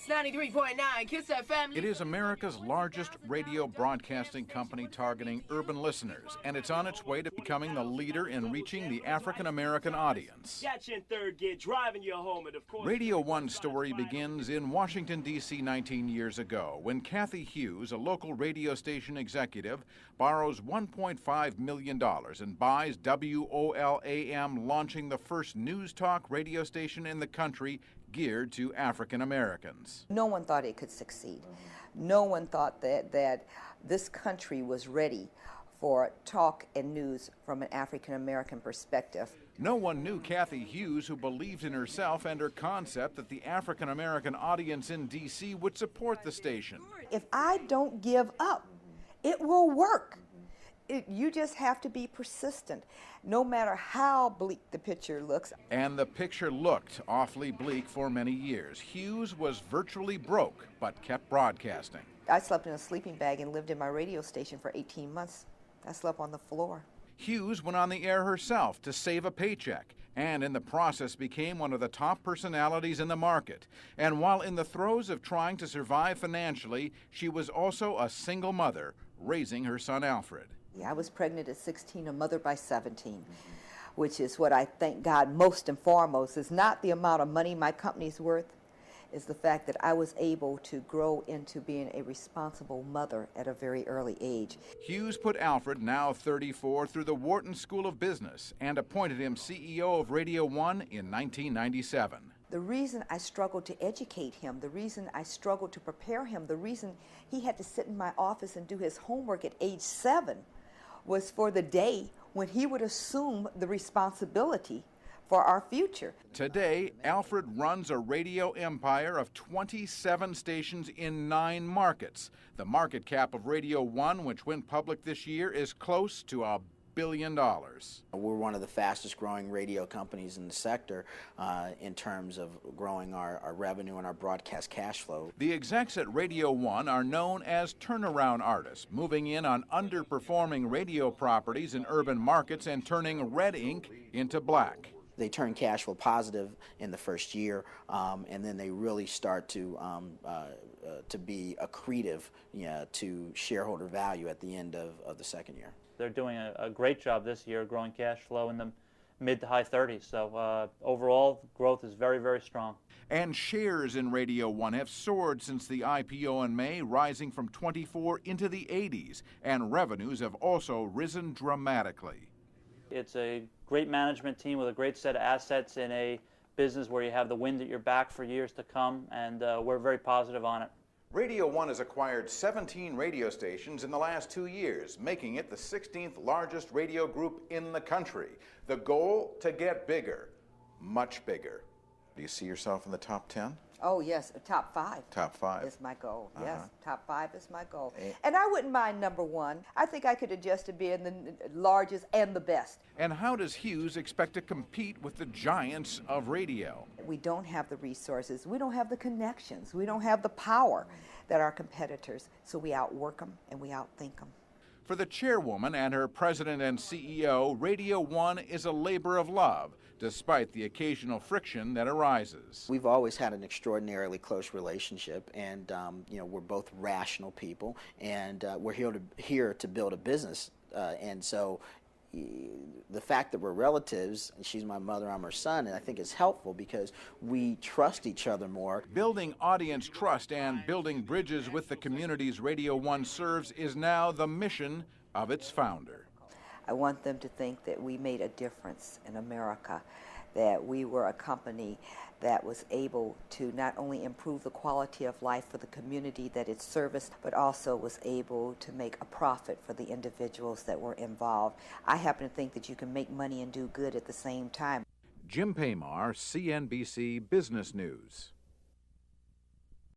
It's 93.9 Kiss FM. It is America's largest radio broadcasting company targeting urban listeners, and it's on its way to becoming the leader in reaching the African-American audience. Got you in third gear, driving you home, and of course... Radio 1's story begins in Washington, D.C. 19 years ago, when Kathy Hughes, a local radio station executive, borrows $1.5 million and buys WOLAM, launching the first news talk radio station in the country geared to African Americans. No one thought it could succeed. No one thought that this country was ready for talk and news from an African American perspective. No one knew Kathy Hughes, who believed in herself and her concept that the African American audience in D.C. would support the station. If I don't give up, it will work. You just have to be persistent, no matter how bleak the picture looks. And the picture looked awfully bleak for many years. Hughes was virtually broke, but kept broadcasting. I slept in a sleeping bag and lived in my radio station for 18 months. I slept on the floor. Hughes went on the air herself to save a paycheck, and in the process became one of the top personalities in the market. And while in the throes of trying to survive financially, she was also a single mother, raising her son Alfred. I was pregnant at 16, a mother by 17, which is what I thank God most and foremost is not the amount of money my company's worth, is the fact that I was able to grow into being a responsible mother at a very early age. Hughes put Alfred, now 34, through the Wharton School of Business and appointed him CEO of Radio 1 in 1997. The reason I struggled to educate him, the reason I struggled to prepare him, the reason he had to sit in my office and do his homework at age 7 was for the day when he would assume the responsibility for our future. Today, Alfred runs a radio empire of 27 stations in 9 markets. The market cap of Radio 1, which went public this year, is close to $1 billion. We're one of the fastest growing radio companies in the sector in terms of growing our revenue and our broadcast cash flow. The execs at Radio 1 are known as turnaround artists, moving in on underperforming radio properties in urban markets and turning red ink into black. They turn cash flow positive in the first year, and then they really start to be accretive to shareholder value at the end of the second year. They're doing a great job this year growing cash flow in the mid to high 30s. So overall, growth is very, very strong. And shares in Radio 1 have soared since the IPO in May, rising from 24 into the 80s. And revenues have also risen dramatically. It's a great management team with a great set of assets in a business where you have the wind at your back for years to come, and we're very positive on it. Radio 1 has acquired 17 radio stations in the last 2 years, making it the 16th largest radio group in the country. The goal, to get bigger, much bigger. Do you see yourself in the top 10? Oh, yes, top 5. Top 5. Is my goal, yes. Top 5 is my goal. And I wouldn't mind number 1. I think I could adjust to being the largest and the best. And how does Hughes expect to compete with the giants of radio? We don't have the resources. We don't have the connections. We don't have the power that our competitors. So we outwork them and we outthink them. For the chairwoman and her president and CEO, Radio 1 is a labor of love, despite the occasional friction that arises. We've always had an extraordinarily close relationship, and we're both rational people, and we're here to build a business, and so the fact that we're relatives, and she's my mother, I'm her son, and I think it's helpful because we trust each other more. Building audience trust and building bridges with the communities Radio 1 serves is now the mission of its founder. I want them to think that we made a difference in America, that we were a company that was able to not only improve the quality of life for the community that it serviced, but also was able to make a profit for the individuals that were involved. I happen to think that you can make money and do good at the same time. Jim Paymar, CNBC Business News.